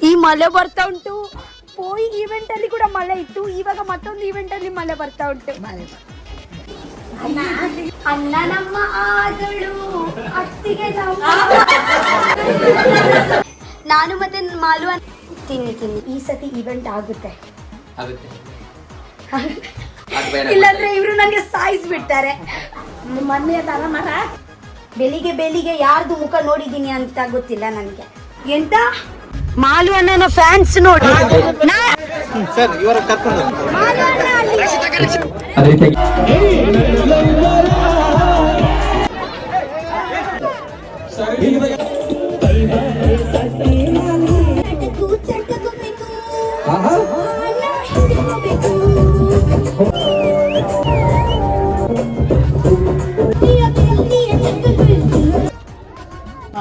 ಈ ಮಳೆ ಬರ್ತಾ ಉಂಟು. ಹೋಗಿ ಈವೆಂಟ್ ಅಲ್ಲಿ ಕೂಡ ಮಳೆ ಇತ್ತು, ಇವಾಗ ಮತ್ತೊಂದು ಈವೆಂಟ್ ಅಲ್ಲಿ ಮಳೆ ಬರ್ತಾ ಉಂಟು. ಅಣ್ಣ ನಮ್ಮ ಆದಳು ಅತ್ತಿಗೆ ನಾನು ಮತ್ತೆ ಮಾಲು ತಿನ್ನಿ ಈ ಸತಿ ಈವೆಂಟ್ ಆಗುತ್ತೆ. ಇಲ್ಲಾಂದ್ರೆ ಇವ್ರು ನಂಗೆ ಸಾಯಿಸ್ಬಿಡ್ತಾರೆ. ಮೊನ್ನೆ ಮರ ಬೆಳಿಗ್ಗೆ ಯಾರ್ದು ಮುಖ ನೋಡಿದೀನಿ ಅಂತ ಗೊತ್ತಿಲ್ಲ ನನ್ಗೆ. ಎಂತ ಮಾಲು ಅಣ್ಣನ ಫ್ಯಾನ್ಸ್ ನೋಡಿ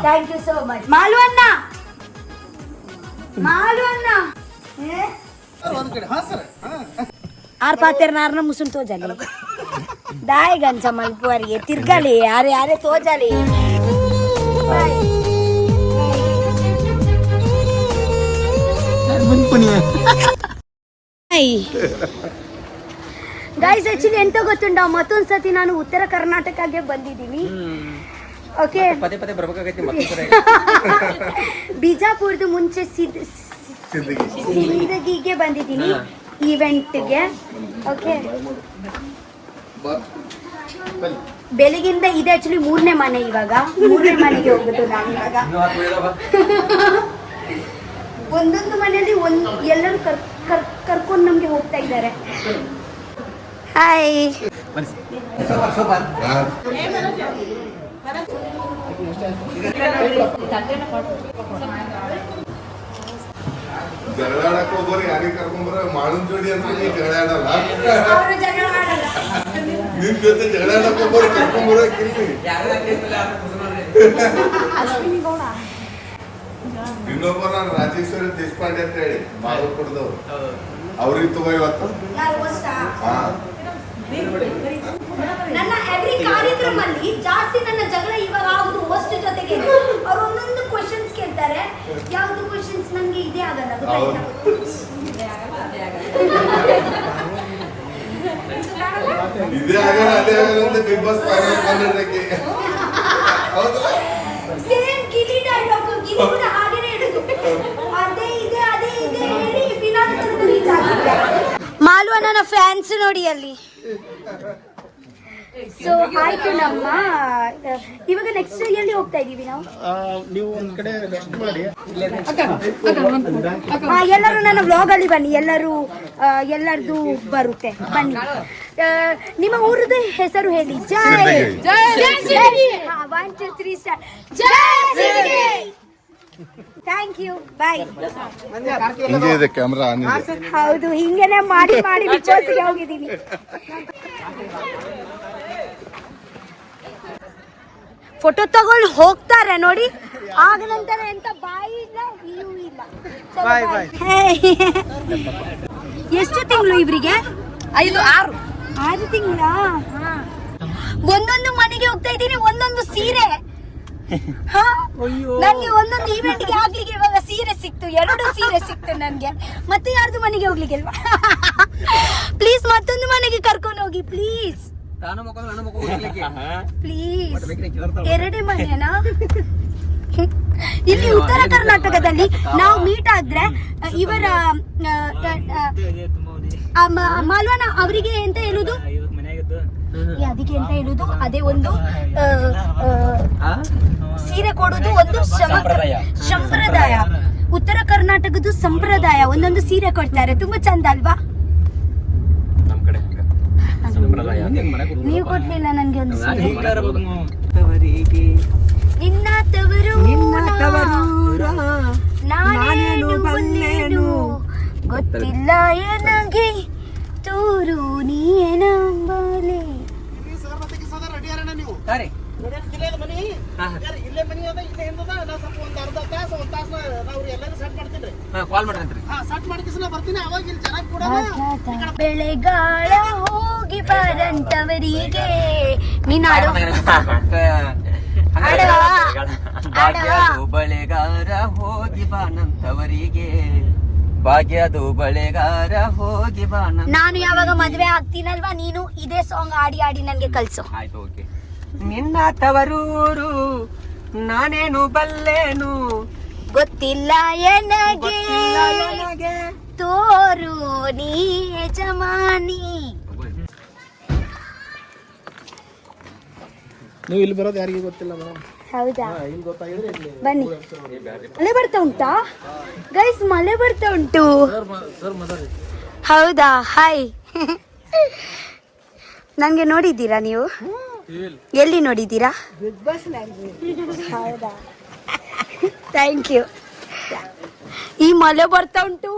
ಥ್ಯಾಂಕ್ ಯು ಸೋ ಮಚ್ ಮಾಲು ಅಣ್ಣ. आर पातेर नारना मुसुन तो जाली दाय गंचा मलपुवारी तिरगाली यारे तो जाली गाइस एक्चुअली ಎಂತ ಗೊತ್ತುಂಟಾ ಮತ್ತೊಂದು ಸತಿ ನಾನು ಉತ್ತರ ಕರ್ನಾಟಕಕ್ಕೆ ಬಂದಿದ್ದೀನಿ. ಓಕೆ ಪದೇ ಪದೇ ಬರಬೇಕಾಗೈತಿ ಮತ್ತೆ ಬಿಜಾಪುರದ ಮುಂಚೆ ಸಿಂದಗಿಗೆ ಬಂದಿದ್ದೀನಿ ಈವೆಂಟ್ಗೆ. ಓಕೆ ಬೆಳಗಿಂದ ಇದೆ ಆಕ್ಚುಲಿ ಮೂರನೇ ಮನೆ. ಇವಾಗ ಮೂರನೇ ಮನೆಗೆ ಹೋಗುದು ನಾನು. ಇವಾಗ ಒಂದೊಂದು ಮನೆಯಲ್ಲಿ ಎಲ್ಲರೂ ಕರ್ಕೊಂಡು ನಮ್ಗೆ ಹೋಗ್ತಾ ಇದ್ದಾರೆ. ಹಾಯ್ ಜಗಳಾಡಕ್ಕೋಗ್ಬರಿ ಯಾರಿಗೆ ಕರ್ಕೊಂಡ್ಬರ ಮಾಡನ್ ಜೋಡಿ ಅಂತ ನೀ ಜಗಳ ಆಡಲ್ಲ. ನಿನ್ ಜೊತೆ ಜಗಳ ಆಡಕ್ಕೋಗ್ಬರಿ ಕರ್ಕೊಂಡ್ಬರಕ್ಕಿಲ್ಲಿ. ಇನ್ನೊಬ್ಬ ನಾನು ರಾಜೇಶ್ವರಿ ದೇಶಪಾಂಡೆ ಅಂತ ಹೇಳಿ ಬಾಗಲಕೋಟದವ್ರು, ಅವ್ರಿಗೆ ತಗೋ ಇವತ್ತು. ನನ್ನ ಎವ್ರಿ ಕಾರ್ಯಕ್ರಮ ಅಲ್ಲಿ ಜಾಸ್ತಿ ನನ್ನ ಜಗಳ ಇವಾಗ ಆಗುದು ಹೋಸ್ಟ್ ಜೊತೆಗೆ. ಅವ್ರು ಒಂದೊಂದು ಕ್ವೆಶ್ಚನ್ಸ್ ಕೇಳ್ತಾರೆ, ಯಾವ್ದು ಕ್ವೆಶ್ಚನ್ಸ್ ನಂಗೆ ಇದೇ ಆಗಲ್ಲ. ಇದೇ ಆಗಲ್ಲ ಅದೇ ಆಗಲ್ಲ ಅಂತ ಬಿಗ್ ಬಾಸ್ ಫೈನಲ್ ಬಂದಿದ್ದಕ್ಕೆ ಸೇಮ್ ಗಿಲಿ ಡೈಲಾಗ್ ಗಿಲಿ ಕೂಡ ಹಾಗೇನೇ ಇಡುದು. ಅದೇ ಇದೆ ಹೇಳಿ ಫಿನಾಲ್ ತನಕ ರೀಚ್ ಆಗಿದೆ. ಮಾಲು ನನ್ನ ಫ್ಯಾನ್ಸ್ ನೋಡಿ ಅಲ್ಲಿ. ಸೊ ಆಯ್ತು ನಮ್ಮ ಇವಾಗ ನೆಕ್ಸ್ಟ್ ಎಲ್ಲಿ ಹೋಗ್ತಾ ಇದೀವಿ ನಾವು? ನೀವು ಒಂದ್ ಕಡೆ ರೆಸ್ಟ್ ಮಾಡಿ ಎಲ್ಲರೂ ನನ್ನ ವ್ಲಾಗ್ ಅಲ್ಲಿ ಬನ್ನಿ. ಎಲ್ಲರದು ಬರುತ್ತೆ ಬನ್ನಿ. ನಿಮ್ಮ ಊರದ್ದು ಹೆಸರು ಹೇಳಿ. ಜೈ 1 2 3 ಸ್ಟಾರ್ಟ್. ಜೈ ಥ್ಯಾಂಕ್ ಯು ಬಾಯ್. ಹಿಂಗೆ ಇದೆ ಕ್ಯಾಮೆರಾ ಆನ್ ಇದೆ. ಹೌದು ಹಿಂಗೇನೆ ಮಾಡಿ ಬಿಚ್ಚೋಸಿಗೆ ಹೋಗಿದ್ದೀನಿ. ಫೋಟೋ ತಗೊಂಡು ಹೋಗ್ತಾರೆ ನೋಡಿ. ಆಗ ನಂತರ ಎಂತ ಬಾಯಿ ಇಲ್ಲ ವ್ಯೂ ಇಲ್ಲ. ಎಷ್ಟು ತಿಂಗಳು ಇವ್ರಿಗೆ? 6 ತಿಂಗಳ. ಒಂದೊಂದು ಮನೆಗೆ ಹೋಗ್ತಾ ಇದ್ದೀನಿ, ಒಂದೊಂದು ಸೀರೆ. ನನ್ಗೆ ಒಂದೊಂದು ಈವೆಂಟ್ಗೆ ಆಗ್ಲಿಕ್ಕೆ ಇವಾಗ ಸೀರೆ ಸಿಕ್ತು, 2 ಸೀರೆ ಸಿಕ್ತು ನನ್ಗೆ. ಮತ್ತೆ ಯಾರ್ದು ಮನೆಗೆ ಹೋಗ್ಲಿಕ್ಕೆ ಅಲ್ವಾ? ಪ್ಲೀಸ್ ಮತ್ತೊಂದು ಮನೆಗೆ ಕರ್ಕೊಂಡು ಹೋಗಿ ಪ್ಲೀಸ್ ಪ್ಲೀಸ್. 2 ಮನೆನಾ? ಇಲ್ಲಿ ಉತ್ತರ ಕರ್ನಾಟಕದಲ್ಲಿ ನಾವು ಮೀಟ್ ಆದ್ರೆ ಇವರ ಮಾಲ್ವನ ಅವರಿಗೆ ಎಂತ ಹೇಳುದು, ಅದಕ್ಕೆ ಎಂತ ಹೇಳುದು, ಅದೇ ಒಂದು ಸೀರೆ ಕೊಡುದು ಒಂದು ಸಂಪ್ರದಾಯ. ಉತ್ತರ ಕರ್ನಾಟಕದ ಸಂಪ್ರದಾಯ ಒಂದೊಂದು ಸೀರೆ ಕೊಡ್ತಾರೆ. ತುಂಬಾ ಚಂದ ಅಲ್ವಾ? ನೀವು ಕೊಡ್ಲಿಲ್ಲ ನನ್ಗೆ ಒಂದು ಸೀರೆ. ನಿನ್ನ ತವರು ನಾನೇನು ಬಲ್ಲೆನು ಗೊತ್ತಿಲ್ಲ ನನಗೆ ತೂರು ನೀನಂಬಲೆ. ಬೆಳೆಗಾಳ ಹೋಗಿ ಬರಂತವರಿಗೆ ನೀನಾಡು ಭಾಗ್ಯದು ಬಳೆಗಾರ ಹೋಗಿ ಬಾನಂತವರಿಗೆ ಭಾಗ್ಯದು ಬಳೆಗಾರ ಹೋಗಿ ಬಾನ. ನಾನು ಯಾವಾಗ ಮದ್ವೆ ಆಗ್ತೀನಲ್ವಾ ನೀನು ಇದೇ ಸಾಂಗ್ ಆಡಿ ಆಡಿ ನನ್ಗೆ ಕಲ್ಸು. ಆಯ್ತು, ಓಕೆ. ನಿನ್ನ ತವರೂರು ನಾನೇನು ಬಲ್ಲೇನು ಗೊತ್ತಿಲ್ಲ ಎನಗೆ ತೋರು ನೀ ಯಜಮಾನಿ. ನೀವು ಇಲ್ಲಿ ಬರೋದು ಯಾರಿಗೆ ಗೊತ್ತಿಲ್ಲ ಮೇಡಮ್. ಹೌದಾ, ಇಲ್ಲಿ ಗೊತ್ತಾಗಿದ್ರೆ ಇಲ್ಲಿ ಬನ್ನಿ. ಮಳೆ ಬರ್ತಾ ಉಂಟಾ ಗೈಸ್? ಮಳೆ ಬರ್ತಾ ಉಂಟು. ಸರ್ ಮಾತಾಡಿ. ಹೌದಾ, ಹಾಯ್. ನನಗೆ ನೋಡಿದ್ದೀರಾ ನೀವು? ಎಲ್ಲಿ ನೋಡಿದ್ದೀರಾ? ಹೌದಾ, ಥ್ಯಾಂಕ್ ಯು. ಈ ಮಳೆ ಬರ್ತಾ ಉಂಟು.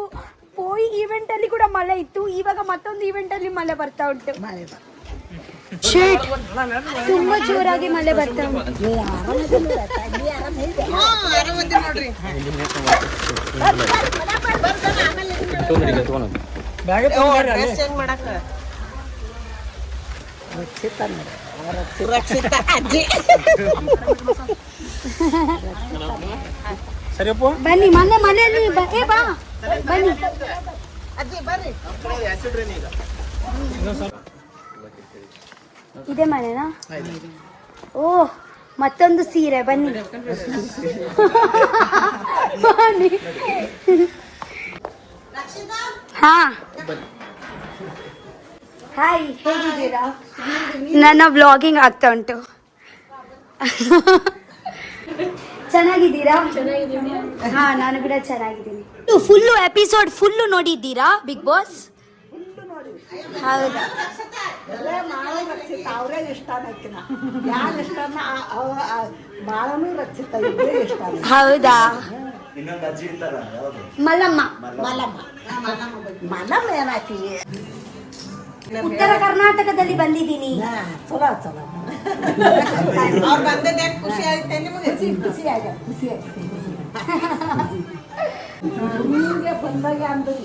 ಹೋಗಿ ಈವೆಂಟ್ ಅಲ್ಲಿ ಕೂಡ ಮಳೆ ಇತ್ತು, ಇವಾಗ ಮತ್ತೊಂದು ಈವೆಂಟ್ ಅಲ್ಲಿ ಮಳೆ ಬರ್ತಾ ಉಂಟು. ಶೇಟ್, ತುಂಬಾ ಜೋರಾಗಿ ಮಳೆ ಬರ್ತಾ ಉಂಟು. ಸರಿಯಪ್ಪ ಬನ್ನಿ, ಮೊನ್ನೆ ಮನೆಯಲ್ಲಿ ಏ ಬಾ ಬನ್ನಿ. ಇದೇ ಮನೆನಾ? ಓ, ಮತ್ತೊಂದು ಸೀರೆ. ಬನ್ನಿ ಬನ್ನಿ. ಹಾ, ಹಾಯ್, ಹೇಗಿದ್ದೀರಾ? ನನ್ನ ವ್ಲಾಗಿಂಗ್ ಆಗ್ತಾ ಉಂಟು. ಚೆನ್ನಾಗಿದ್ದೀರಾ? ಹಾ, ನಾನು ಕೂಡ ಚೆನ್ನಾಗಿದ್ದೀನಿ. ಫುಲ್ಲು ಎಪಿಸೋಡ್ ಫುಲ್ಲು ನೋಡಿದ್ದೀರಾ ಬಿಗ್ ಬಾಸ್? ಹೌದಾ, ಅವರೇ ಇಷ್ಟ ಯಾರು ಇಷ್ಟ ಬಾಳನು ರಕ್ಷಿತ ಇದ್ದೇ ಇಷ್ಟ. ಹೌದಾ? ಮಲ್ಲಮ್ಮ. ಮಲಮ್ಮ ಏನಾಯ್ತಿ? ಉತ್ತರ ಕರ್ನಾಟಕದಲ್ಲಿ ಬಂದಿದ್ದೀನಿ. ಚಲೋ ಚಲೋ. ಅವ್ರು ಬಂದದ್ದೇ ಖುಷಿ ಆಯ್ತೆ ನಿಮಗೆ? ಖುಷಿ ಆಯ್ತು. ನಿಮ್ಗೆ ಬಂದಾಗ ಅಂದ್ರಿ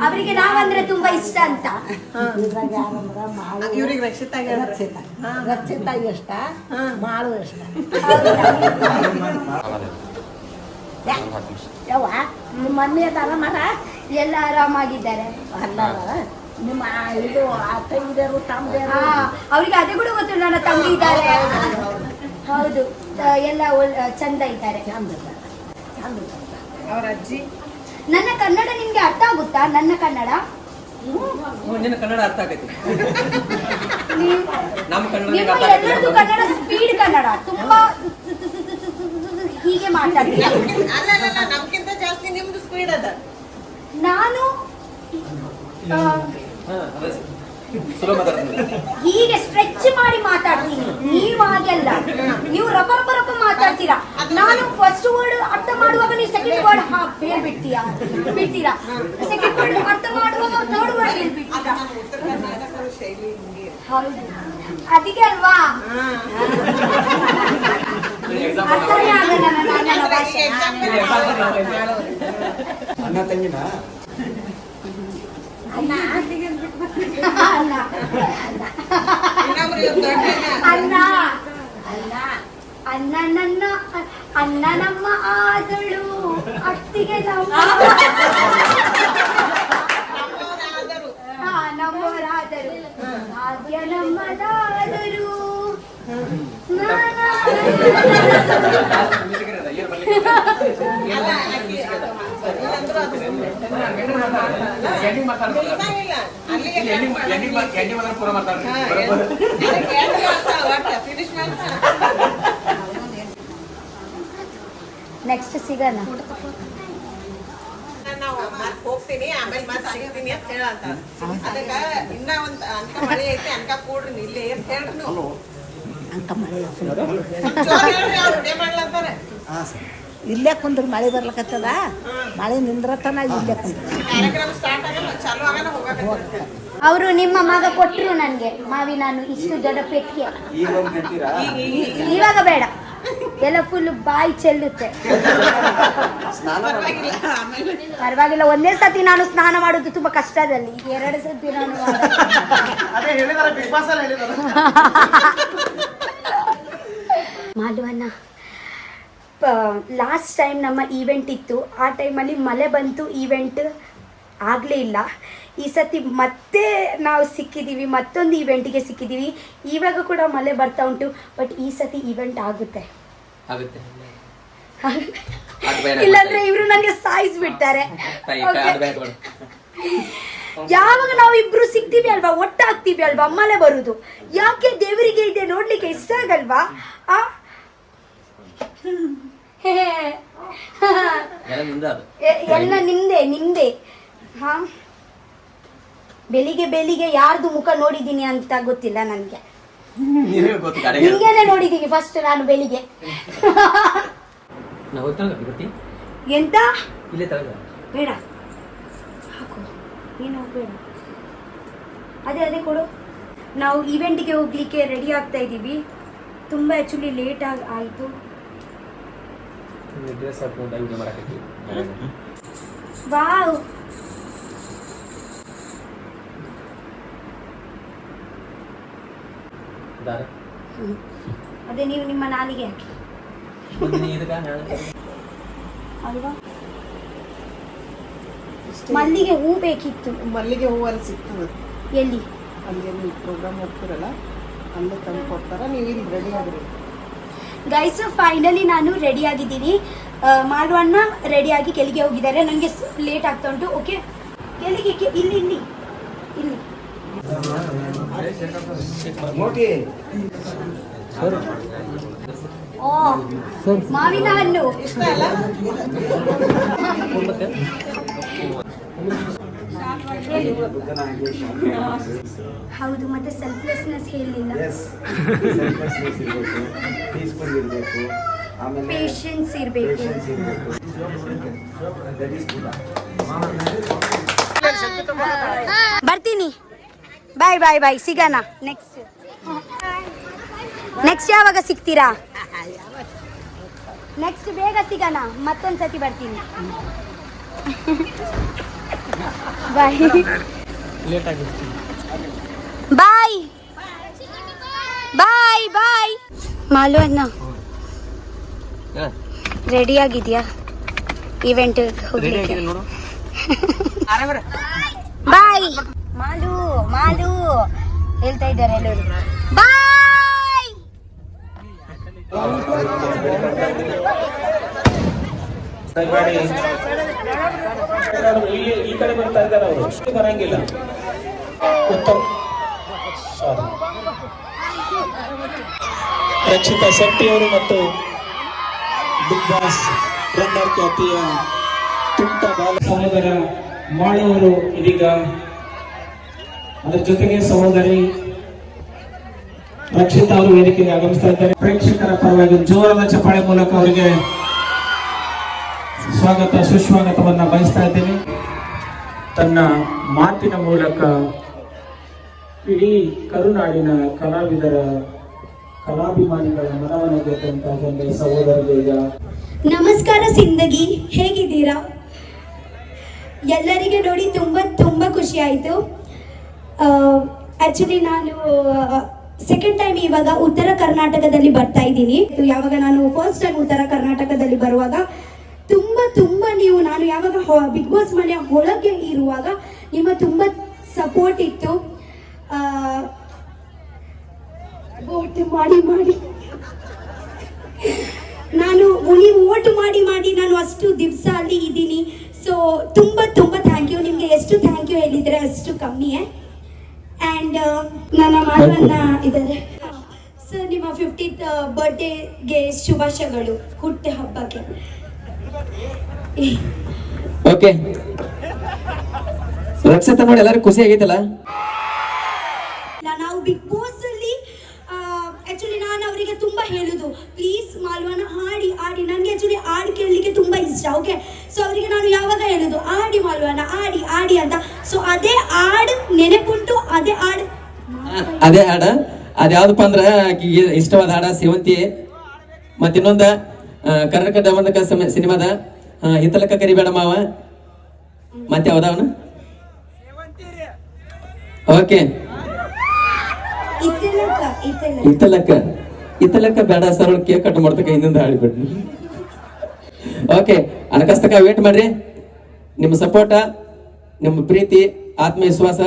ಅವರಿಗೆ ನಾವಂದ್ರೆ ತುಂಬಾ ಇಷ್ಟ ಅಂತ. ಇದ್ರಾಗ ಯಾರಂದ್ರ ಮಾಳು ಇವ್ರಿಗೆ ರಕ್ಷಿತ ರಕ್ಷಿತ ಇಷ್ಟ, ಮಾಳು ಇಷ್ಟ. ಯಾವ ನಿಮ್ಮ ಮನೆ ಅದಾರ ಮರ ಎಲ್ಲ ಆರಾಮಾಗಿದ್ದಾರೆ. ಅಲ್ಲ ನಿಮ್ಮ ಇದು ತಂಗಿದರು ತಮ್ಮದೇರು ಅವ್ರಿಗೆ ಅದೇ ಕೂಡ ಗೊತ್ತು, ನನ್ನ ತಂಗಿ ಇದ್ದಾರೆ. ಹೌದು, ಎಲ್ಲ ಚಂದ ಇದ್ದಾರೆ. ಅವ್ರ ಅಜ್ಜಿ. ನನ್ನ ಕನ್ನಡ ನಿಮ್ಗೆ ಅರ್ಥ ಆಗುತ್ತಾ? ನನ್ನ ಕನ್ನಡ ನಿನ್ನ ಕನ್ನಡ ಅರ್ಥ ಆಗೈತಿ. ನಮ್ಮ ಕನ್ನಡ ನಿಮ್ಮ ಎಲ್ಲರದ್ದು ಕನ್ನಡ ಸ್ಪೀಡ್ ಕನ್ನಡ, ತುಂಬಾ ಹೀಗೆ ಮಾತಾಡ್ತೀನಿ. ಅಲ್ಲ ನಮ್ಗಿಂತ ಜಾಸ್ತಿ ನಿಮ್ದು ಸ್ಪೀಡ್ ಅದ. ನಾನು ಸುಲಭ ಮಾತಾಡ್ತೀನಿ. ಹೀಗೆ ಸ್ಟ್ರೆಚ್ ಮಾಡಿ ಮಾತಾಡ್ತೀನಿ, ನೀವು ಹಾಗೆಲ್ಲ. ನೀವು ರಪ ಮಾತಾಡ್ತೀರಾ. ನಾನು ಫಸ್ಟ್ ವರ್ಡ್ ಅರ್ಥ ಮಾಡುವಾಗ ನೀವು ಸೆಕೆಂಡ್ ವರ್ಡ್ ಹೇಳ್ಬಿಡ್ತೀರಾ. ಸೆಕೆಂಡ್ ವರ್ಡ್ ಅರ್ಥ ಮಾಡುವಾಗ ಥರ್ಡ್ ವರ್ಡ್ ಹೇಳ್ಬಿಡ್ತೀರಾ. ಉತ್ತರ ಕರ್ನಾಟಕದ ಶೈಲಿ ಹಿಂಗೆ. ಹೌದು, ಅದಕ್ಕೆ ಅಲ್ವಾ ಅರ್ಥನೇ ಆಗಲ್ಲ ನನ್ನ ಭಾಷೆ. ಅಣ್ಣ ತಂಗಿನ ಅಲ್ಲ, ಇನ್ನೊಬ್ರು ಇವ್ರು ದೊಡ್ಡ ಅಣ್ಣ ಅಲ್ಲ, ಅಣ್ಣ ನನ್ನ ಅಣ್ಣ ನಮ್ಮ ಆದಳು ಅತ್ತಿಗೆ ನಮ್ಮ ನಮ್ಮವರಾದರು ಭಾಗ್ಯ ನಮ್ಮದಾದರು. ನೆಕ್ಸ್ಟ್ ಸಿಗೋಣ. ನಾವು ಮತ್ ಹೋಗ್ತೀನಿ, ಆಮೇಲೆ ಮತ್ ಸಿಗ್ತೀನಿ ಅಂತ ಹೇಳಂತ. ಅದಕ್ಕ ಇನ್ನ ಒಂದ್ ಅನ್ಕ ಮಳೆ ಐತಿ, ಅನ್ಕ ಕೂಡ್ರಿ ಇಲ್ಲೇ ಅಂತ ಹೇಳ್ರಿ ನೀವು. ಅಂತ ಮಳೆ ಜೋರ್ ಹೇಳ್ರಿ, ಅವ್ರು ವಿಡಿಯೋ ಮಾಡ್ಲಂತಾರೆ. ಇಲ್ಲೇ ಕುಂದ್ರ ಮಳೆ ಬರ್ಲಕತ್ತದ, ಮಳೆ ನಿಂದ್ರತನ ಇಲ್ಲೇ ಕುಂದ್ರ. ಕಾರ್ಯಕ್ರಮ ಸ್ಟಾರ್ಟ್ ಆಗಲ್ಲ, ಚಾಲು ಆಗಲ್ಲ, ಹೋಗಕ್ಕೆ. ಅವರು ನಿಮ್ಮ ಮಗ ಕೊಟ್ಟರು ನನಗೆ ಮಾವಿ, ನಾನು ಇಷ್ಟು ದೊಡ್ಡ ಪೆಟ್ಟಿಗೆ. ಇವಾಗ ಬೇಡ, ಎಲ್ಲ ಫುಲ್ ಬಾಯಿ ಚೆಲ್ಲುತ್ತೆ. ಪರವಾಗಿಲ್ಲ, ಒಂದೇ ಸತಿ ನಾನು ಸ್ನಾನ ಮಾಡೋದು ತುಂಬಾ ಕಷ್ಟದಲ್ಲಿ, 2 ಸತಿ ನಾನು ಮಾಲುವನ್ನ ಲಾಸ್ಟ್ ಟೈಮ್ ನಮ್ಮ ಈವೆಂಟ್ ಇತ್ತು, ಆ ಟೈಮಲ್ಲಿ ಮಳೆ ಬಂತು, ಈವೆಂಟ್ ಆಗಲೇ ಇಲ್ಲ. ಈ ಸತಿ ಮತ್ತೆ ನಾವು ಸಿಕ್ಕಿದ್ದೀವಿ, ಮತ್ತೊಂದು ಈವೆಂಟಿಗೆ ಸಿಕ್ಕಿದ್ದೀವಿ. ಇವಾಗ ಕೂಡ ಮಳೆ ಬರ್ತಾ ಉಂಟು, ಬಟ್ ಈ ಸತಿ ಈವೆಂಟ್ ಆಗುತ್ತೆ. ಆಗುತ್ತೆ. ಇಲ್ಲಾಂದ್ರೆ ಇವರು ನನಗೆ ಸಾಯಿಸ್ಬಿಡ್ತಾರೆ. ಯಾವಾಗ ನಾವು ಇಬ್ರು ಸಿಗ್ತೀವಿ ಅಲ್ವಾ, ಒಟ್ಟಾಗ್ತೀವಿ ಅಲ್ವಾ, ಮಳೆ ಬರುದು. ಯಾಕೆ ದೇವರಿಗೆ ಇದೆ ನೋಡ್ಲಿಕ್ಕೆ ಇಷ್ಟ ಆಗಲ್ವಾ? ಎಲ್ಲ ನಿಮ್ದೆ. ಹಾ, ಬೆಳಿಗ್ಗೆ ಯಾರ್ದು ಮುಖ ನೋಡಿದೀನಿ ಅಂತ ಗೊತ್ತಿಲ್ಲ ನನಗೆ. ನಿಂಗೇನೆ ನೋಡಿದೀನಿ ಫಸ್ಟ್ ನಾನು ಬೆಳಿಗ್ಗೆ. ಎಂತ ಬೇಡ ಹಾಕು, ನೀನು ಹೋಗ್ಬೇಡ. ಅದೇ ಕೊಡು. ನಾವು ಈವೆಂಟಿಗೆ ಹೋಗ್ಲಿಕ್ಕೆ ರೆಡಿ ಆಗ್ತಾ ಇದ್ದೀವಿ. ತುಂಬ ಆ್ಯಕ್ಚುಲಿ ಲೇಟ್ ಆಯಿತು. ವಾವ್, ಅದೇ ನೀವು ನಿಮ್ಮ ನಾಲಿಗೆ ಹಾಕಿ ಅಲ್ವಾ. ಮಲ್ಲಿಗೆ ಹೂ ಬೇಕಿತ್ತು. ಮಲ್ಲಿಗೆ ಹೂವಲ್ಲಿ ಸಿಗ್ತದೆ. ಎಲ್ಲಿ? ಅಲ್ಲಿ ನೀವು ಪ್ರೋಗ್ರಾಮ್ ಹೋಗ್ತಿರಲ್ಲ, ಅಲ್ಲೇ ತಂದು ಕೊಡ್ತಾರ. ನೀವು ಇಲ್ಲಿ ರೆಡಿ ಆಗಿರಿ. ಗೈಸ್, ಫೈನಲಿ ನಾನು ರೆಡಿ ಆಗಿದ್ದೀನಿ. ಮಾಲ್ವಣ್ಣ ರೆಡಿಯಾಗಿ ಕೆಳಗೆ ಹೋಗಿದ್ದಾರೆ. ನನಗೆ ಲೇಟ್ ಆಗ್ತಾ ಉಂಟು. ಓಕೆ, ಕೆಳಗೆ ಇಲ್ಲಿ ಓ, ಮಾವಿನ ಹಣ್ಣು ಹೌದು. ಮತ್ತೆ ಸೆಲ್ಫ್ಲೆಸ್ನೆಸ್ ಹೇಳಿಲ್ಲ, ಪೇಷನ್ಸ್ ಇರಬೇಕು. ಬರ್ತೀನಿ. ಬಾಯ್. ಸಿಗೋಣ ನೆಕ್ಸ್ಟ್ ಯಾವಾಗ ಸಿಗ್ತೀರಾ? ನೆಕ್ಸ್ಟ್ ಬೇಗ ಸಿಗೋಣ. ಮತ್ತೊಂದ್ಸತಿ ಬರ್ತೀನಿ. ಬಾಯ್. ಮಾಲು ಅಣ್ಣ ರೆಡಿ ಆಗಿದ್ಯಾ ಈವೆಂಟ್ ಹೋಗ್ಲಿಕ್ಕೆ? ಬಾಯ್. ಮಾಲು ಹೇಳ್ತಾ ಇದ್ದಾರೆ ಎಲ್ಲರೂ. ಬಾಯ್. ಈ ಕಡೆ ಬರ್ತಾ ಇದ್ದಾರೆ, ಅವರು ಬರಂಗಿಲ್ಲ. ಉತ್ತಮ್ ರಕ್ಷಿತಾ ಶೆಟ್ಟಿ ಅವರು ಮತ್ತು ಬಿಗ್ ಬಾಸ್ ರನ್ನರ್ ಖ್ಯಾತಿಯ ತುಂಟ ಬಾಲ ಸಹೋದರ ಮಾಳವರು ಇದೀಗ, ಅದರ ಜೊತೆಗೆ ಸಹೋದರಿ ರಕ್ಷಿತಾ ಅವರು ವೇದಿಕೆಗೆ ಆಗಮಿಸ್ತಾ ಇದ್ದಾರೆ. ಪ್ರೇಕ್ಷಕರ ಪರವಾಗಿ ಜೋರಾದ ಚಪ್ಪಾಳೆ ಮೂಲಕ ಅವರಿಗೆ ಸ್ವಾಗತ ಸುಸ್ವಾಗತವನ್ನ ಬಯಸ್ತಾ ಇದ್ದೇನೆ. ತನ್ನ ಮಾತಿನ ಮೂಲಕ ಇಡೀ ಕರುನಾಡಿನ ಕಲಾವಿದರ ಕಲಾಭಿಮಾನಿಗಳ ಮನವನ್ನು ಗೆದ್ದಂತಹ ಸಹೋದರರಿಗೆ ನಮಸ್ಕಾರ. ಸಿಂದಗಿ, ಹೇಗಿದ್ದೀರಾ? ಎಲ್ಲರಿಗೆ ನೋಡಿ ತುಂಬ ಖುಷಿ ಆಯಿತು. ಆ್ಯಕ್ಚುಲಿ ನಾನು ಸೆಕೆಂಡ್ ಟೈಮ್ ಇವಾಗ ಉತ್ತರ ಕರ್ನಾಟಕದಲ್ಲಿ ಬರ್ತಾ ಇದ್ದೀನಿ. ಯಾವಾಗ ನಾನು ಫಸ್ಟ್ ಟೈಮ್ ಉತ್ತರ ಕರ್ನಾಟಕದಲ್ಲಿ ಬರುವಾಗ ತುಂಬ ನೀವು, ನಾನು ಯಾವಾಗ ಬಿಗ್ ಬಾಸ್ ಮನೆಯ ಒಳಗೆ ಇರುವಾಗ ನಿಮ್ಮ ತುಂಬ ಸಪೋರ್ಟ್ ಇತ್ತು. ಓಟ್ ಮಾಡಿ ನೀವು ಓಟ್ ಮಾಡಿ ನಾನು ಅಷ್ಟು ದಿವಸ ಅಲ್ಲಿ ಇದ್ದೀನಿ. ಸೊ ತುಂಬ ಥ್ಯಾಂಕ್ ಯು. ನಿಮಗೆ ಎಷ್ಟು ಥ್ಯಾಂಕ್ ಯು ಹೇಳಿದರೆ ಅಷ್ಟು ಕಮ್ಮಿಯೇ. ಆ್ಯಂಡ್ ನನ್ನ ಮಾಲವನ್ನ ಇದ್ದಾರೆ. ಸರ್, ನಿಮ್ಮ 50th ಬರ್ಡೇಗೆ ಶುಭಾಶಯಗಳು, ಹುಟ್ಟು ಹಬ್ಬಕ್ಕೆ. ಓಕೆ, ರಕ್ಷಿತಾ ನೋಡಿ ಎಲ್ಲರೂ ಖುಷಿ ಆಗೈತಲ್ಲ. ನಾವು ಬಿಗ್ ಬಾಸ್ ಅಲ್ಲಿ ಆಕ್ಚುಲಿ ನಾನು ಅವರಿಗೆ ತುಂಬಾ ಹೇಳುದು, ಪ್ಲೀಸ್ ಮಾಲ್ವನ ಆಡಿ ನನಗೆ ಆಕ್ಚುಲಿ ಹಾಡು ಕೇಳಲಿಕ್ಕೆ ತುಂಬಾ ಇಷ್ಟ. ಓಕೆ, ಸೊ ಅವರಿಗೆ ನಾನು ಯಾವಾಗ ಹೇಳುದು, ಆಡಿ ಮಾಲ್ವನ ಆಡಿ ಅಂತ. ಸೊ ಅದೇ ಹಾಡು ನೆನಪುಂಟು, ಅದೇ ಹಾಡು ಅದ್ಯಾವ್ದಪ್ಪ ಅಂದ್ರ ಆಕಿಗೆ ಇಷ್ಟವಾದ ಹಾಡ ಸೇವಂತಿ. ಮತ್ತ ಇನ್ನೊಂದ ಕರ್ನಾಟಕ ದಮನಕ ಸಿನಿಮಾದ ಹಿತ್ತಲಕ್ಕ ಕರಿಬೇಡ ಮಾವ. ಮತ್ತೆ ಯಾವ್ದವನ? ಓಕೆ, ಇತ್ತಲಕ್ಕ ಬೇಡ ಸರ್, ಕೇಕ್ ಕಟ್ ಮಾಡ್ತಕ್ಕ ಹಿಂದಿಂದ ಹಾಡಿಬಿಡ್ರಿ. ಓಕೆ, ಅನಕಸ್ತಕ ವೇಟ್ ಮಾಡ್ರಿ. ನಿಮ್ಮ ಸಪೋರ್ಟ, ನಿಮ್ಮ ಪ್ರೀತಿ, ಆತ್ಮವಿಶ್ವಾಸ,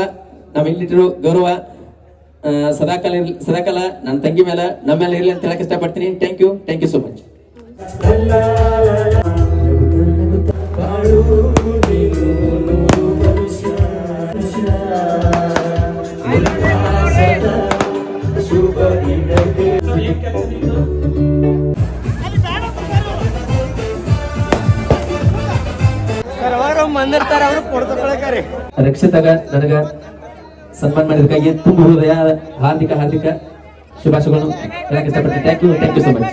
ನಮ್ಮ ಇಲ್ಲಿಟ್ಟಿರೋ ಗೌರವ ಸದಾಕಾಲ ನನ್ನ ತಂಗಿ ಮೇಲೆ ನಮ್ಮ ಮೇಲೆ ಇರಲಿ ಅಂತ ಹೇಳಕ್ ಇಷ್ಟಪಡ್ತೀನಿ. Thank you so much. ಬಂದಿರ್ತಾರ ಅವ್ರು ಕೊಡ್ತೊಳಕಾರಿ ರಕ್ಷಿತಾಗ ನನಗ ಸನ್ಮಾನ ಮಾಡಿದಕ್ಕಾಗಿ ತುಂಬ ಹೃದಯ ಹಾರ್ದಿಕ ಶುಭಾಶಯಗಳನ್ನು ಹೇಳಕ್ ಇಷ್ಟಪಡ್ತೀನಿ. Thank you so much.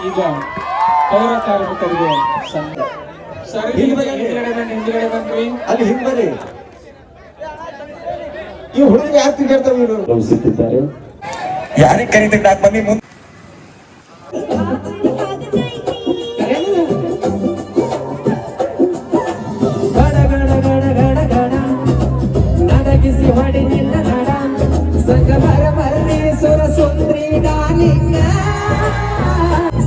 ಈಗ ಪೌರ ಕಾರ್ಮಿಕರಿಗೆ ಸರ್ ಹಿಂದ್ಗಡೆ ಬಂದ್ರಿ ಅಲ್ಲಿ ಹಿಂಬರಿ ಈ ಹುಡುಗ ಯಾರು ತಿರ್ಗಾಡ್ತಾವ ಇವರು ಗಮನಿಸುತ್ತಿದ್ದಾರೆ. ಯಾರಿಗೆ ಕರೀತಾರೆ 4 ಮಂದಿ ಮುಂದೆ ನಡಗಿಸಿ ಹೊಡೆದಿಲ್ಲ ನಡ ಸಂಗ ಪರಮೇಶ್ವರ ಸುಂದ್ರಿ ಡಾಲಿಂಗ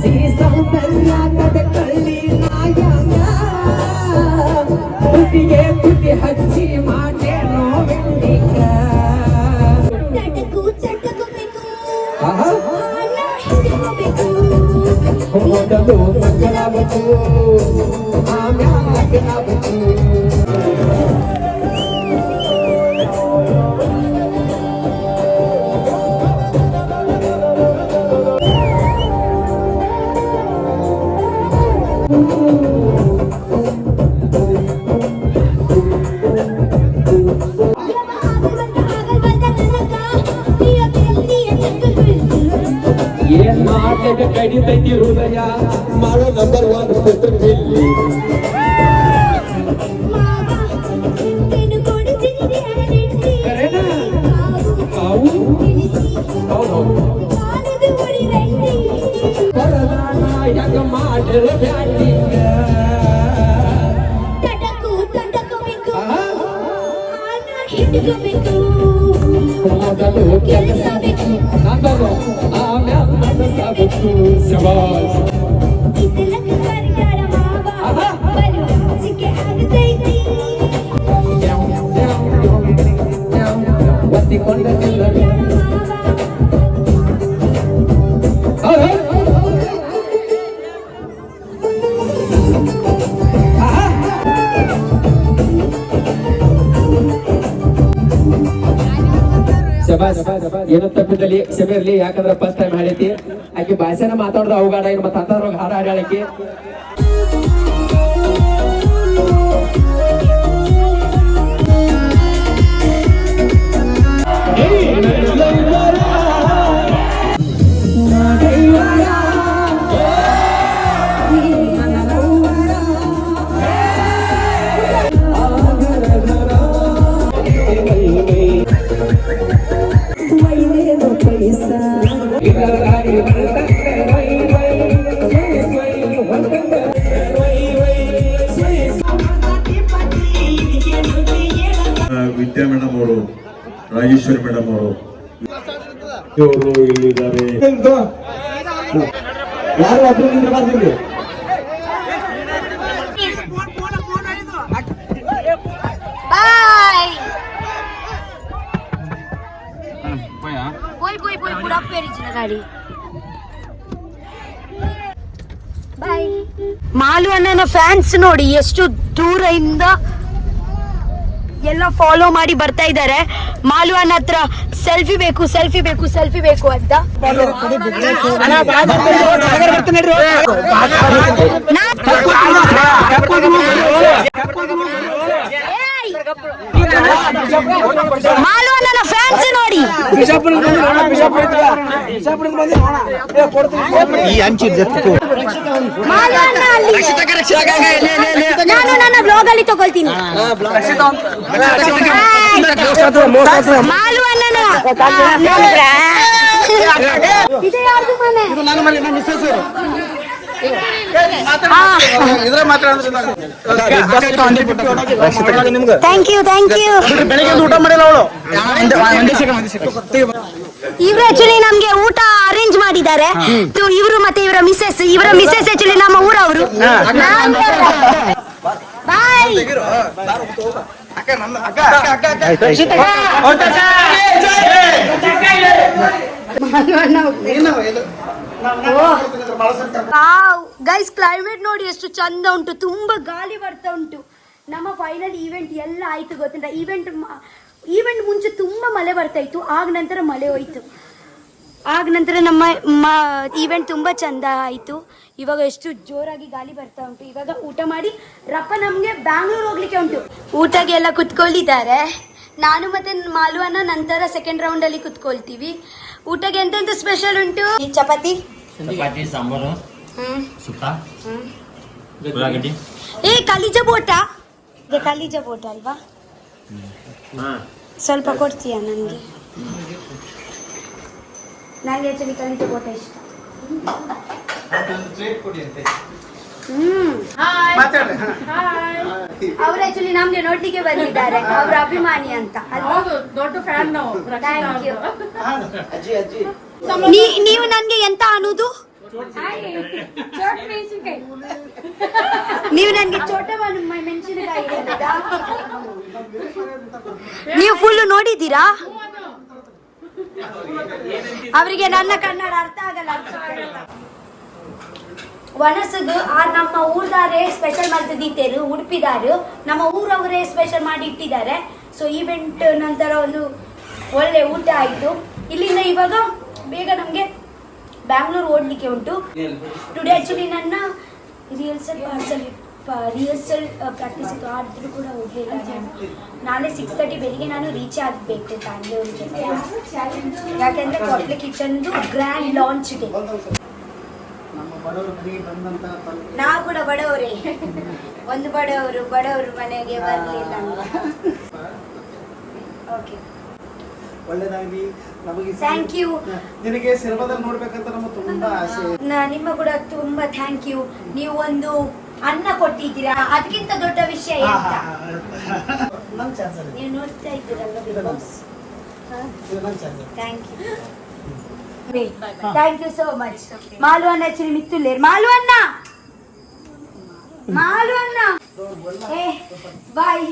ಸಿರಿ ಸೌಂದರ್ಯ ಕತೆ ಕಳ್ಳಿ ನಾಯಂಗ ತುಟಿಗೆ ತುಟಿ ಹಚ್ಚಿ ಮಾಡೆ ನೋವಿಂಡಿಂಗ ಹೋಗಲು ಮಕ್ಕಳಾಗಬೇಕು ಆಮ್ಯಾಗಬೇಕು. ಏನ್ ಮಾಡ್ಲಿಕ್ಕೆ ಕಡಿತೈತಿ ಹೃದಯ ಮಾಡೋ ನಂಬರ್ 1 ಪುತ್ರವಿಲ್ಲಿ ಹೆಂಗ ಮಾಡಿರೋ ಬ್ಯಾಟಿಂಗ ಮೊದಲು ಕೆಲಸ ಬೇಕು ನಂಬರು ಆಮ್ಯಾಲ ಮನಸ್ಸಾಗಬೇಕು. ಶಬಾಷ್ ಒತ್ತಿಕೊಂಡ ಏನೋ ತಪ್ಪಿದಲ್ಲಿ ಕ್ಷಮೆ ಇರ್ಲಿ, ಯಾಕಂದ್ರೆ ಫಸ್ಟ್ ಟೈಮ್ ಹಾಡೈತಿ. ಆಕೆ ಭಾಷೆನ ಮಾತಾಡೋದು ಅವಗಾಡ ಏನು ಮತ್ತೆ ಅಂತವ್ರ ಹಾಡ ಹಾಡಾಳಕ್ಕೆ. ವಿದ್ಯಾ ಮೇಡಮ್ ಅವರು, ರಾಜೇಶ್ವರಿ ಮೇಡಮ್ ಅವರು ಇಲ್ಲಿದ್ದಾರೆ. ಯಾರು ಒಬ್ರು ನಿಂತ ಬರ್ತೀವಿ ಮಾಲು ಅಣ್ಣನ ಫ್ಯಾನ್ಸ್ ನೋಡಿ ಎಷ್ಟು ದೂರದಿಂದ ಎಲ್ಲ ಫಾಲೋ ಮಾಡಿ ಬರ್ತಾ ಇದ್ದಾರೆ. ಮಾಲ್ವನ್ ಹತ್ರ ಸೆಲ್ಫಿ ಬೇಕು ಸೆಲ್ಫಿ ಬೇಕು ಸೆಲ್ಫಿ ಬೇಕು ಅಂತ. ಮಾಲ್ವನ್ನ ಫ್ಯಾನ್ಸ್ ನೋಡಿ. ಮಾಲ್ವನ್ನ ಅಲ್ಲಿ ನಾನು ನನ್ನ ಬ್ಲಾಗ್ ಅಲ್ಲಿ ತಗೊಳ್ತೀನಿ. ಮಾಲ್ವನ್ನ ಇದು ಯಾರ್ದು ಮನೆ? Thank you thank you. ಇವ್ರು ಆಕ್ಚುಲಿ ನಮ್ಗೆ ಊಟ ಅರೇಂಜ್ ಮಾಡಿದ್ದಾರೆ. ಇವರು ಮತ್ತೆ ಇವರ ಮಿಸ್ಸೆಸ್ ಆಕ್ಚುಲಿ ನಮ್ಮ ಊರವರು. ಬಾಯ್. ಗೈಸ್ ಕ್ಲೈಮೇಟ್ ನೋಡಿ ಎಷ್ಟು ಚಂದ ಉಂಟು, ತುಂಬಾ ಗಾಳಿ ಬರ್ತಾ ಉಂಟು. ನಮ್ಮ ಫೈನಲ್ ಈವೆಂಟ್ ಎಲ್ಲ ಆಯ್ತು ಗೊತ್ತುಂಟ. ಈವೆಂಟ್ ಮುಂಚೆ ತುಂಬಾ ಮಳೆ ಬರ್ತಾ ಇತ್ತು, ಆಗ ನಂತರ ಮಳೆ ಹೋಯ್ತು. ಆಗ ನಂತರ ನಮ್ಮ ಈವೆಂಟ್ ತುಂಬಾ ಚಂದ ಆಯ್ತು. ಇವಾಗ ಎಷ್ಟು ಜೋರಾಗಿ ಗಾಳಿ ಬರ್ತಾ ಉಂಟು. ಇವಾಗ ಊಟ ಮಾಡಿ ರಪ್ಪ ನಮ್ಗೆ ಬ್ಯಾಂಗ್ಳೂರ್ ಹೋಗ್ಲಿಕ್ಕೆ ಉಂಟು. ಊಟಕ್ಕೆ ಎಲ್ಲ ಕುತ್ಕೊಂಡಿದ್ದಾರೆ. ನಾನು ಮತ್ತೆ ಮಾಲ್ವನ್ನ ನಂತರ ಸೆಕೆಂಡ್ ರೌಂಡ್ ಅಲ್ಲಿ ಕುತ್ಕೊಳ್ತೀವಿ. ಊಟಕ್ಕೆ ಎಂತೆಂತ ಸ್ಪೆಷಲ್ ಉಂಟು? ಚಪಾತಿ ಸಾಂಬಾರು ಸುಕ್ಕ ಉಳ್ಳಾಗಡ್ಡಿ. ಕಲಿಜ ಬೋಟ ಅಲ್ವಾ? ಸ್ವಲ್ಪ ಕೊಡ್ತೀಯಾ ನನಗೆ? ನನಗೆ ಆಕ್ಚುಲಿ ಕಲಿಜ ಬೋಟ ಇಷ್ಟ. ಅವ್ರು ಆಕ್ಚುಲಿ ನಮ್ಗೆ ನೋಡ್ಲಿಕ್ಕೆ ಬಂದಿದ್ದಾರೆ. ಅವ್ರ ಅಭಿಮಾನಿ ಅಂತ. ದೊಡ್ಡ ಫ್ಯಾನ್ ನಾವು. Thank you. ನೀವು ನನ್ಗೆ ಎಂತ ಅನ್ನೋದು? ನೀವು ನನ್ಗೆ ಚೋಟ ಮೆಣಸಿನಕಾಯಿ ಹೇಳಿದ್ದಾ? ನೀವು ಫುಲ್ ನೋಡಿದ್ದೀರಾ? ಅವರಿಗೆ ನನ್ನ ಕನ್ನಡ ಅರ್ಥ ಆಗಲ್ಲ. ವನಸದು ನಮ್ಮ ಊರ್ದಾರೆ ಸ್ಪೆಷಲ್ ಮಾಡ್ತಿದ್ದೀರು, ಉಡುಪಿದಾರು ನಮ್ಮ ಊರವರೇ ಸ್ಪೆಷಲ್ ಮಾಡಿ ಇಟ್ಟಿದ್ದಾರೆ. ಸೊ ಈವೆಂಟ್ ನಂತರ ಒಂದು ಒಳ್ಳೆ ಊಟ ಆಯಿತು. ಇಲ್ಲಿಂದ ಇವಾಗ ಬೇಗ ನಮಗೆ ಬ್ಯಾಂಗ್ಳೂರ್ ಓಡ್ಲಿಕ್ಕೆ ಉಂಟು. ಟುಡೇ ಆ್ಯಕ್ಚುಲಿ ನನ್ನ ರಿಹರ್ಸಲ್ ಪ್ರಾಕ್ಟೀಸ್ ಇತ್ತು, ಆದರೂ ಕೂಡ ಹೋಗಲಿಲ್ಲ ನಾನು. ನಾಳೆ 6:30 ಬೆಳಿಗ್ಗೆ ನಾನು ರೀಚ್ ಆಗಬೇಕು ಬ್ಯಾಂಗ್ಳೂರಿಗೆ. ಯಾಕೆಂದರೆ ಕಾಟ್ಲೆ ಕಿಚನ್ದು ಗ್ರ್ಯಾಂಡ್ ಲಾಂಚ್ ಇದೆ. ನಾವು ಕೂಡ ಬಡವರೇ, ಒಂದು ಬಡವರು ಮನೆಗೆ ಬರಲಿಲ್ಲ. ಓಕೆ, ಒಳ್ಳೆದಾಗಿ ನಮಗೆ ಥ್ಯಾಂಕ್ ಯು. ನಿನಗೆ ಸಿನಿಮಾದಲ್ಲಿ ನೋಡ್ಬೇಕಂತ ನಮಗೆ ತುಂಬಾ ಆಸೆ. ನಿಮ್ಮ ಕೂಡ ತುಂಬಾ ಥ್ಯಾಂಕ್ ಯು. ನೀವು ಒಂದು ಅನ್ನ ಕೊಟ್ಟಿದ್ದೀರಾ, ಅದಕ್ಕಿಂತ ದೊಡ್ಡ ವಿಷಯ ಎಂತ? ನನ್ನ ಚಾನ್ಸ್ ಅಲ್ಲಿ ನೀವು ನೋಡ್ತಾ ಇದ್ದೀರಲ್ಲ ಬಿಗ್ ಬಾಸ್. ಇದು ನನ್ನ chance. Thank you, thank you so much. ಮಾಲ್ವನ್ನ ಆಕ್ಚುಲಿ ಮಿತ್ತುಲೇರ್. ಮಾಲ್ವನ್ನ ಬಾಯ್.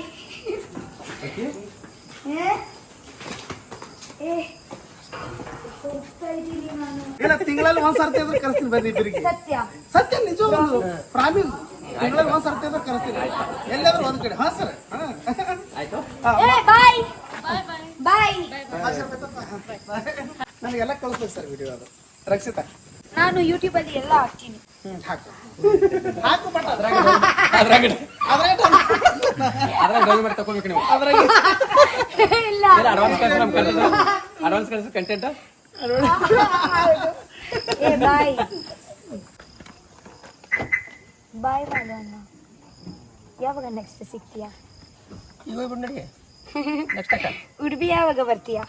ತಿಂಗಳಲ್ಲಿ ಒಂದ್ಸರ್ತಿ ಆದ್ರೂ ಕರೆಸ್ತೀನಿ ಬನ್ನಿ ಇಬ್ಬರಿಗೆ. ಸತ್ಯ ನಿಜ, ಒಂದು ಪ್ರಾಮಿಸ್. ತಿಂಗಳಲ್ಲಿ ಒಂದ್ಸರ್ತಿ ಆದ್ರೂ ಕರೆಸ್ತೀನಿ, ಎಲ್ಲಾದ್ರೂ ಒಂದ್ ಕಡೆ. ಹಾ ಸರ್, ಬಾಯ್ ಬಾಯ್. ನನಗೆಲ್ಲ ಕಳಿಸ್ಬೇಕು ಸರ್ ವಿಡಿಯೋ. ಅದು ರಕ್ಷಿತಾ, ನಾನು ಯೂಟ್ಯೂಬ್ ಅಲ್ಲಿ ಎಲ್ಲ ಹಾಕ್ತೀನಿ. ಹಾಕು ಬಟ್ ಕಂಟೆಂಟ್. ಬಾಯ್ ಬಾಯ್ ಮಾಡೋಣ. ಯಾವಾಗ ನೆಕ್ಸ್ಟ್ ಸಿಗ್ತೀಯಾ? ಉಡುಪಿ ಯಾವಾಗ ಬರ್ತೀಯಾ?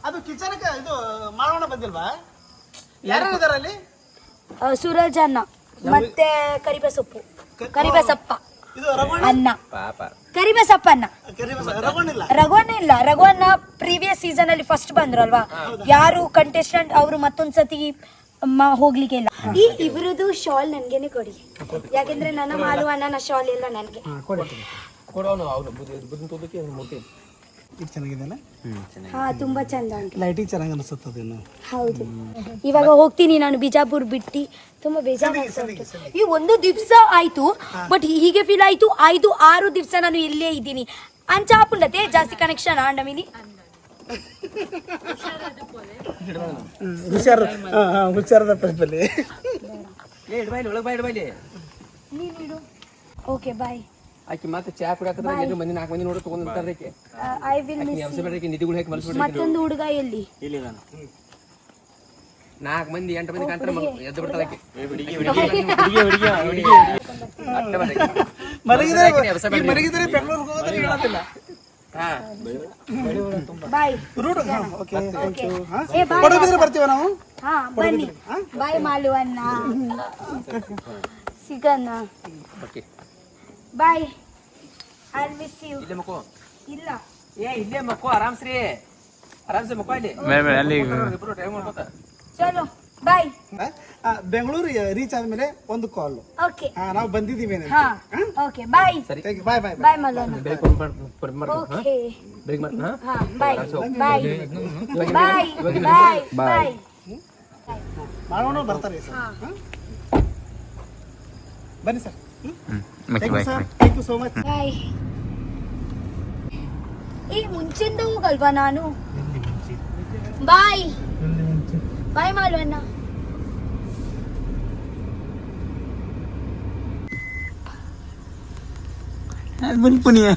ಅದು ಕಿಚನ್ ಇದು ಮಾಡೋಣ ಬಂದಿಲ್ವಾ? ಯಾರ್ಯಾರಿದ್ದಾರೆ ಅಲ್ಲಿ? ಸೂರಜ್ ಅಣ್ಣ ಮತ್ತೆ ಕರಿಬೇಸಪ್ಪ ಇದು ರಘುವಣ್ಣ ಅನ್ನ. ಕರಿಬೇಸಪ್ಪನ್ನ ರಘುವಣ್ಣ ಇಲ್ಲ. ರಘುವಣ್ಣ ಪ್ರೀವಿಯಸ್ ಸೀಸನ್ ಅಲ್ಲಿ ಫಸ್ಟ್ ಬಂದ್ರು ಅಲ್ವಾ? ಯಾರು ಕಂಟೆಸ್ಟೆಂಟ್ ಅವರು ಮತ್ತೊಂದ್ಸತಿ ಹೋಗ್ಲಿಕ್ಕೆ ಇಲ್ಲ. ಈ ಇವ್ರದ್ದು ಶಾಲ್ ನನ್ಗೇನೆ ಕೊಡಿ, ಯಾಕೆಂದ್ರೆ ನನ್ನ ಮಾಲು ಅಣ್ಣನ ಶಾಲ್ ಎಲ್ಲ ನನ್ಗೆ. ಈಗ ಚೆನ್ನಾಗಿದೆಯಲ್ಲ ಹಾ ತುಂಬಾ ಚಂದ ಉಂಟು. ಲೈಟಿಂಗ್ ಚೆನ್ನಾಗಿ ಅನಿಸುತ್ತದೆ ಇನ್ನು. ಹೌದು, ಇವಾಗ ಹೋಗ್ತೀನಿ ನಾನು ಬಿಜಾಪುರ್ ಬಿಟ್ಟು. ತುಂಬಾ ಬೇಜಾರಾಗ್ತಾ ಉಂಟು. ಈ ಒಂದು ದಿವಸ ಆಯ್ತು, ಬಟ್ ಹೀಗೆ ಫೀಲ್ ಆಯ್ತು 5-6 ದಿವಸ ನಾನು ಇಲ್ಲೇ ಇದ್ದೀನಿ. ಅಂಚಾಪುಲ್ಲತೆ ಜಾಸ್ತಿ ಕನೆಕ್ಷನ್ ಆಂಡಮಿನಿ. ಹುಷಾರದ ಪೈಪಲ್ಲಿ okay bye. ಆಕಿ ಮತ್ತೆ ಚಾ ಕುಡಿಯಾಕತ್ರ ಮಂದಿ 4 ಮಂದಿ ನೋಡಿ ತಗೊಂಡ್ತಾರೆ. I will miss. ನಿಧಿಗಳು ಹೇಗೆ ಮಲ್ಸ್ಬಿಡ್ರಿ. ಮತ್ತೊಂದು ಹುಡುಗ ಎಲ್ಲಿ? 4 ಮಂದಿ 8 ಮಂದಿ ಕಂಡ್ರೆ ಎದ್ದು ಬಿಡ್ತಾಳೆ ಆಕಿ. ಮಲಗಿದ್ರೆ ಬೆಂಗಳೂರಿಗೆ ಹೋಗೋದ್ರೆ ಹೇಳೋದಿಲ್ಲ. Bye. Route okay okay. Padubidri ಬರ್ತೀವ ನಾವು. ಹಾ ಬನ್ನಿ. ಬಾಯ್ ಮಾಲುವನ್ನ ಸಿಗಣ. Okay bye. I miss you. ಇಲ್ಲೇ ಮಕ್ಕೋ. ಇಲ್ಲ ಇಲ್ಲೇ ಮಕ್ಕೋ. ಆರಾಮ್ಸ್ರಿ ಮಕ್ಕೋ ಇಲ್ಲಿ. ಇಬ್ರು ಡ್ರೈವ್ ಮಾಡ್ಕೋತ. ಚಲೋ ಬಾಯ್. ಬೆಂಗಳೂರು ರೀಚ್ ಆದ್ಮೇಲೆ ಒಂದು ಕಾಲ್. ಓಕೆ. ನಾವು ಬಂದಿದ್ದೀವಿ. ಹಾ ಓಕೆ ಬಾಯ್. ಬಾಯ್ ಬಾಯ್ ಬಾಯ್ ಮಾಲುವನ್ನ. ಓಕೆ ಬ್ರೇಕ್ ಮಾಡಿ. ಹಾ ಬಾಯ್ ಬಾಯ್ ಬಾಯ್ ಬಾಯ್ ಬಾಯ್. ಮಾಡೋಣ ಬರ್ತಾರೆ ಸರ್. ಬನ್ನಿ sir. Thank you so much. Bye. ಈ ಮುಂಚೆಂದ ಹೋಗಲ್ವಾ ನಾನು? ಬಾಯ್ ಬಾಯ್ ಮಾಲುವನ್ನ. ಪುನಿಯ